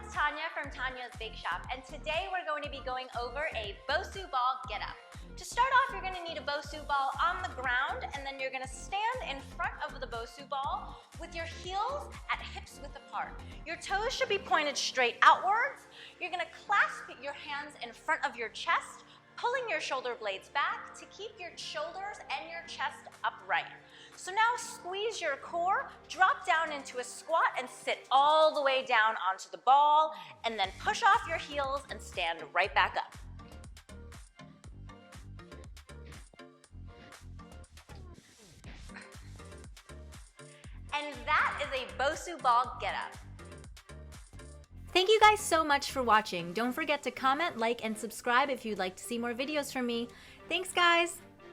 it's Tonya from Tonya's Bakeshop, and today we're going to be going over a Bosu ball get-up. To start off, you're going to need a Bosu ball on the ground, and then you're going to stand in front of the Bosu ball with your heels at hips width apart. Your toes should be pointed straight outwards. You're going to clasp your hands in front of your chest, pulling your shoulder blades back to keep your shoulders and your chest upright. So now squeeze your core, drop down into a squat and sit all the way down onto the ball, and then push off your heels and stand right back up. And that is a Bosu ball get-up. Thank you guys so much for watching. Don't forget to comment, like, and subscribe if you'd like to see more videos from me. Thanks, guys!